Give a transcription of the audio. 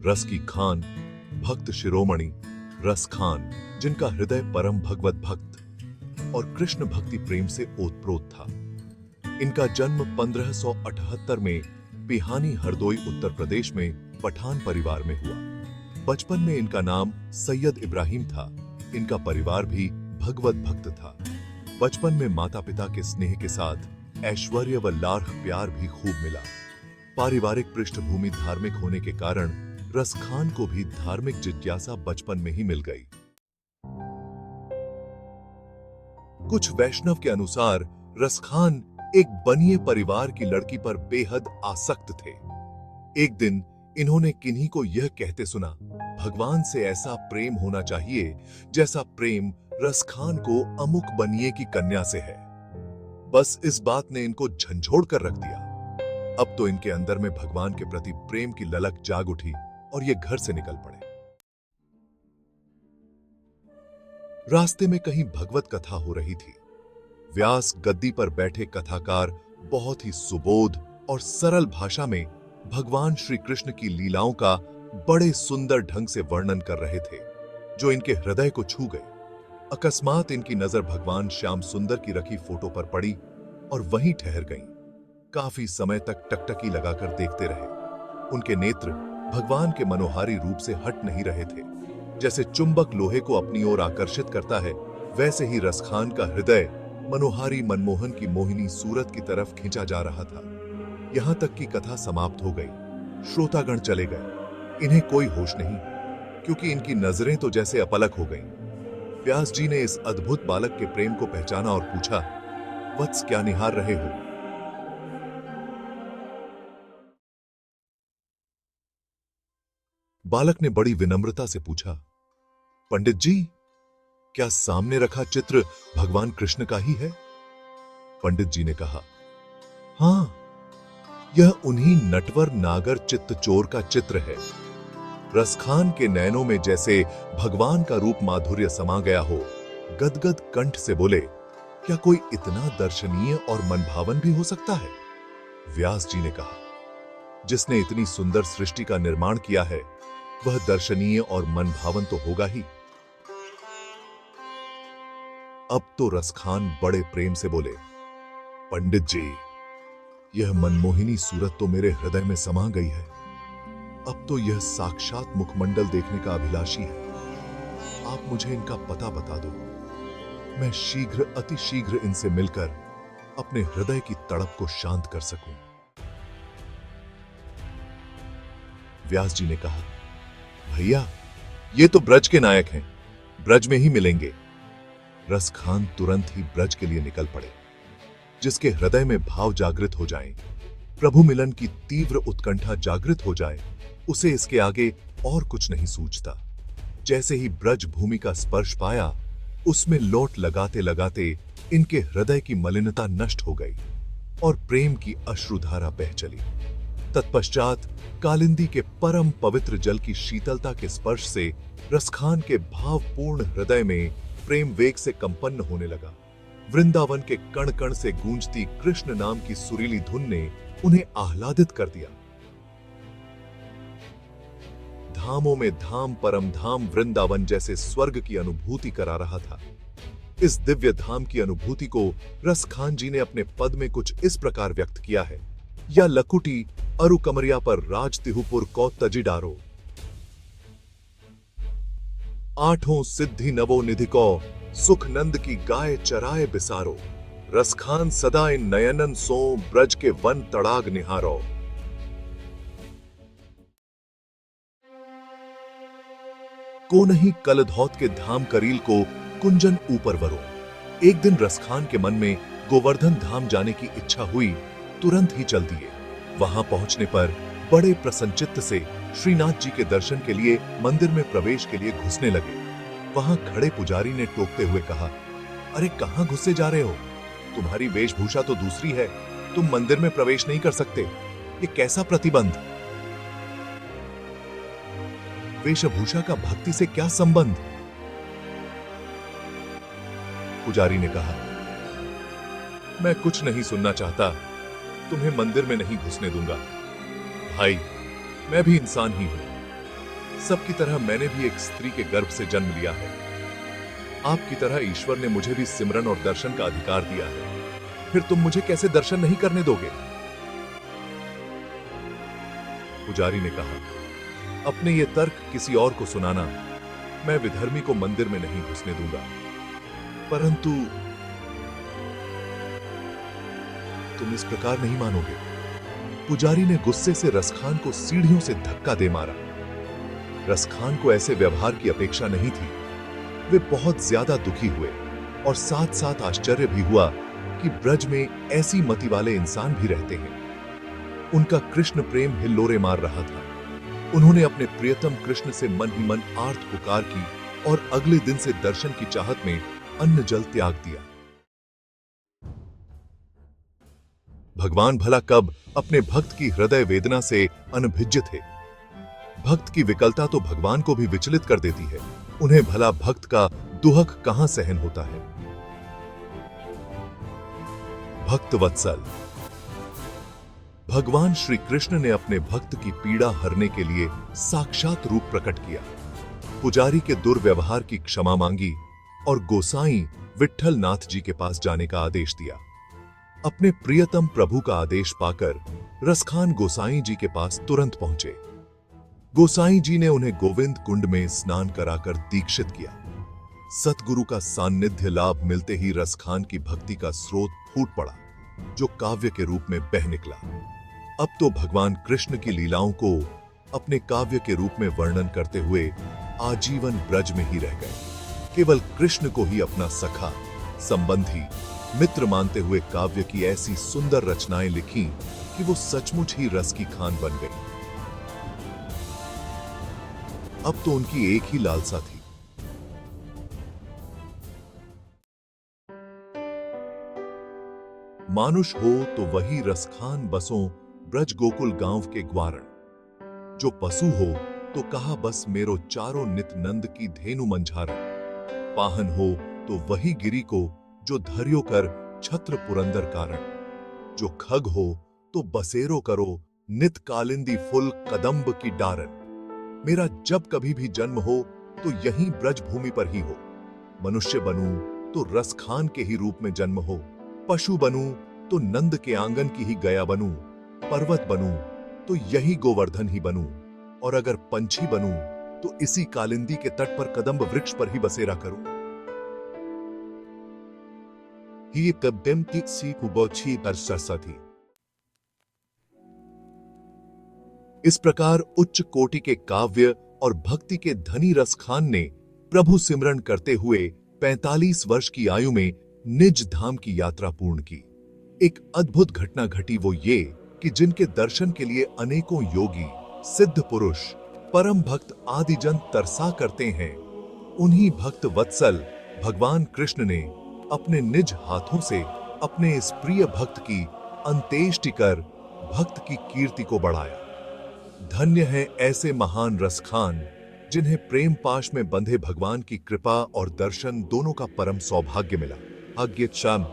रस की खान, भक्त शिरोमणि रस खान, जिनका हृदय परम भगवत भक्त और कृष्ण भक्ति प्रेम से ओतप्रोत था। इनका जन्म 1578 में पिहानी हरदोई उत्तर प्रदेश में पठान परिवार में हुआ। बचपन में इनका नाम सैयद इब्राहिम था। इनका परिवार भी भगवत भक्त था। बचपन में माता पिता के स्नेह के साथ ऐश्वर्य व लार्ह प्यार भी खूब मिला। पारिवारिक पृष्ठभूमि धार्मिक होने के कारण रस खान को भी धार्मिक जिज्ञासा बचपन में ही मिल गई। कुछ वैष्णव के अनुसार रस खान एक बनिए परिवार की लड़की पर बेहद आसक्त थे। एक दिन इन्होंने किन्हीं को यह कहते सुना, भगवान से ऐसा प्रेम होना चाहिए जैसा प्रेम रस खान को अमुक बनिए की कन्या से है। बस इस बात ने इनको झंझोड़ कर रख दिया। अब तो इनके अंदर में भगवान के प्रति प्रेम की ललक जाग उठी और ये घर से निकल पड़े। रास्ते में कहीं भगवत कथा हो रही थी। व्यास गद्दी पर बैठे कथाकार बहुत ही सुबोध और सरल भाषा में भगवान श्री कृष्ण की लीलाओं का बड़े सुंदर ढंग से वर्णन कर रहे थे, जो इनके हृदय को छू गए। अकस्मात इनकी नजर भगवान श्याम सुंदर की रखी फोटो पर पड़ी और वहीं ठहर गईं। काफी समय तक टकटकी लगाकर देखते रहे। उनके नेत्र भगवान के मनोहारी रूप से हट नहीं रहे थे। जैसे चुंबक लोहे को अपनी ओर आकर्षित करता है, वैसे ही रसखान का हृदय मनोहारी मनमोहन की मोहिनी सूरत की तरफ खींचा जा रहा था। यहां तक कि कथा समाप्त हो गई। श्रोतागण चले गए। इन्हें कोई होश नहीं, क्योंकि इनकी नजरें तो जैसे अपलक हो गईं। व्यास जी ने इस अद्भुत बालक के प्रेम को पहचाना और पूछा, वत्स क्या निहार रहे हो? बालक ने बड़ी विनम्रता से पूछा, पंडित जी, क्या सामने रखा चित्र भगवान कृष्ण का ही है? पंडित जी ने कहा, हां, यह उन्हीं नटवर नागर चित्तचोर का चित्र है। रसखान के नैनों में जैसे भगवान का रूप माधुर्य समा गया हो। गदगद कंठ से बोले, क्या कोई इतना दर्शनीय और मनभावन भी हो सकता है? व्यास जी ने कहा, जिसने इतनी सुंदर सृष्टि का निर्माण किया है, वह दर्शनीय और मनभावन तो होगा ही। अब तो रसखान बड़े प्रेम से बोले, पंडित जी, यह मनमोहिनी सूरत तो मेरे हृदय में समा गई है। अब तो यह साक्षात मुखमंडल देखने का अभिलाषी है। आप मुझे इनका पता बता दो। मैं शीघ्र अति शीघ्र इनसे मिलकर अपने हृदय की तड़प को शांत कर सकूं। व्यास जी ने कहा, भैया, ये तो ब्रज के नायक हैं, ब्रज में ही मिलेंगे। रसखान तुरंत ही ब्रज के लिए निकल पड़े। जिसके हृदय में भाव जागृत हो जाए, प्रभु मिलन की तीव्र उत्कंठा जागृत हो जाए, उसे इसके आगे और कुछ नहीं सूझता। जैसे ही ब्रज भूमि का स्पर्श पाया, उसमें लोट लगाते लगाते इनके हृदय की मलिनता नष्ट हो गई और प्रेम की अश्रुधारा बह चली। तत्पश्चात कालिंदी के परम पवित्र जल की शीतलता के स्पर्श से रसखान के भावपूर्ण हृदय में प्रेम वेग से कंपन्न होने लगा। वृंदावन के कण कण से गूंजती कृष्ण नाम की सुरीली धुन ने उन्हें आह्लादित कर दिया। धामों में धाम परम धाम वृंदावन जैसे स्वर्ग की अनुभूति करा रहा था। इस दिव्य धाम की अनुभूति को रसखान जी ने अपने पद में कुछ इस प्रकार व्यक्त किया है, या लकुटी अरु कमरिया पर राज तिहुपुर को तजिडारो। आठों सिद्धि नवो निधि को सुख नंद की गाय चराए बिसारो। रसखान सदा इन नयनन सो ब्रज के वन तड़ाग निहारो। को नहीं कलधौत के धाम करील को कुंजन ऊपर वरो। एक दिन रसखान के मन में गोवर्धन धाम जाने की इच्छा हुई, तुरंत ही चल दिए। वहां पहुंचने पर बड़े प्रसन्नचित्त से श्रीनाथ जी के दर्शन के लिए मंदिर में प्रवेश के लिए घुसने लगे। वहां खड़े पुजारी ने टोकते हुए कहा, अरे कहां घुसे जा रहे हो? तुम्हारी वेशभूषा तो दूसरी है, तुम मंदिर में प्रवेश नहीं कर सकते। ये कैसा प्रतिबंध? वेशभूषा का भक्ति से क्या संबंध? पुजारी ने कहा, मैं कुछ नहीं सुनना चाहता, तुम्हें मंदिर में नहीं घुसने दूंगा। भाई, मैं भी इंसान ही हूं। सबकी तरह मैंने भी एक स्त्री के गर्भ से जन्म लिया है। आपकी तरह ईश्वर ने मुझे भी सिमरन और दर्शन का अधिकार दिया है। फिर तुम मुझे कैसे दर्शन नहीं करने दोगे? पुजारी ने कहा, अपने ये तर्क किसी और को सुनाना। मैं विधर्मी को मंदिर में नहीं घुसने दूंगा। परंतु तुम इस प्रकार नहीं मानोगे। पुजारी ने गुस्से से रसखान को सीढ़ियों से धक्का दे मारा। रसखान को ऐसे व्यवहार की अपेक्षा नहीं थी। वे बहुत ज्यादा दुखी हुए और साथ साथ आश्चर्य भी हुआ कि ब्रज में ऐसी मति वाले इंसान भी रहते हैं। उनका कृष्ण प्रेम हिल्लोरे मार रहा था। उन्होंने अपने प्रियतम कृष्ण से मन ही मन आर्त पुकार की और अगले दिन से दर्शन की चाहत में अन्न जल त्याग दिया। भगवान भला कब अपने भक्त की हृदय वेदना से अनभिज्ञ थे। भक्त की विकलता तो भगवान को भी विचलित कर देती है। उन्हें भला भक्त का दुहक कहां सहन होता है। भक्त वत्सल। भगवान श्री कृष्ण ने अपने भक्त की पीड़ा हरने के लिए साक्षात रूप प्रकट किया। पुजारी के दुर्व्यवहार की क्षमा मांगी और गोसाई विट्ठल नाथ जी के पास जाने का आदेश दिया। अपने प्रियतम प्रभु का आदेश पाकर रसखान गोसाई जी के पास तुरंत पहुंचे। गोसाई जी ने उन्हें गोविंद कुंड में स्नान कराकर दीक्षित किया। सतगुरु का सान्निध्य लाभ मिलते ही रसखान की भक्ति का स्रोत फूट पड़ा, जो काव्य के रूप में बह निकला। अब तो भगवान कृष्ण की लीलाओं को अपने काव्य के रूप में वर्णन करते हुए आजीवन ब्रज में ही रह गए। केवल कृष्ण को ही अपना सखा, संबंधी, मित्र मानते हुए काव्य की ऐसी सुंदर रचनाएं लिखी कि वो सचमुच ही रस की खान बन गई। अब तो उनकी एक ही लालसा थी, मानुष हो तो वही रसखान बसों ब्रज गोकुल गांव के ग्वारण। जो पशु हो तो कहा बस मेरो चारों नित नंद की धेनु मंझारण। पाहन हो तो वही गिरी को जो धर्यो कर छत्र पुरंदर कारण। जो खग हो तो बसेरो करो नित कालिंदी फुल कदम्ब की डारन। मेरा जब कभी भी जन्म हो तो यहीं ब्रज भूमि पर ही हो। मनुष्य बनूं तो रसखान के ही रूप में जन्म हो। पशु बनूं तो नंद के आंगन की ही गया बनूं। पर्वत बनूं तो यही गोवर्धन ही बनूं। और अगर पंछी बनूं तो इसी कालिंदी के तट पर कदम्ब वृक्ष पर ही बसेरा करूं। ही कब्बेम की सी कुबोची बरससा थी। इस प्रकार उच्च कोटि के काव्य और भक्ति के धनी रसखान ने प्रभु सिमरन करते हुए 45 वर्ष की आयु में निज धाम की यात्रा पूर्ण की। एक अद्भुत घटना घटी, वो ये कि जिनके दर्शन के लिए अनेकों योगी, सिद्ध पुरुष, परम भक्त आदि जन तरसा करते हैं, उन्हीं भक्त वत्सल भगवान कृष्ण ने अपने निज हाथों से अपने इस प्रिय भक्त की अंत्येष्टि कर भक्त की कीर्ति को बढ़ाया। धन्य है ऐसे महान रसखान जिन्हें प्रेम पाश में बंधे भगवान की कृपा और दर्शन दोनों का परम सौभाग्य मिला। भाग्य क्षम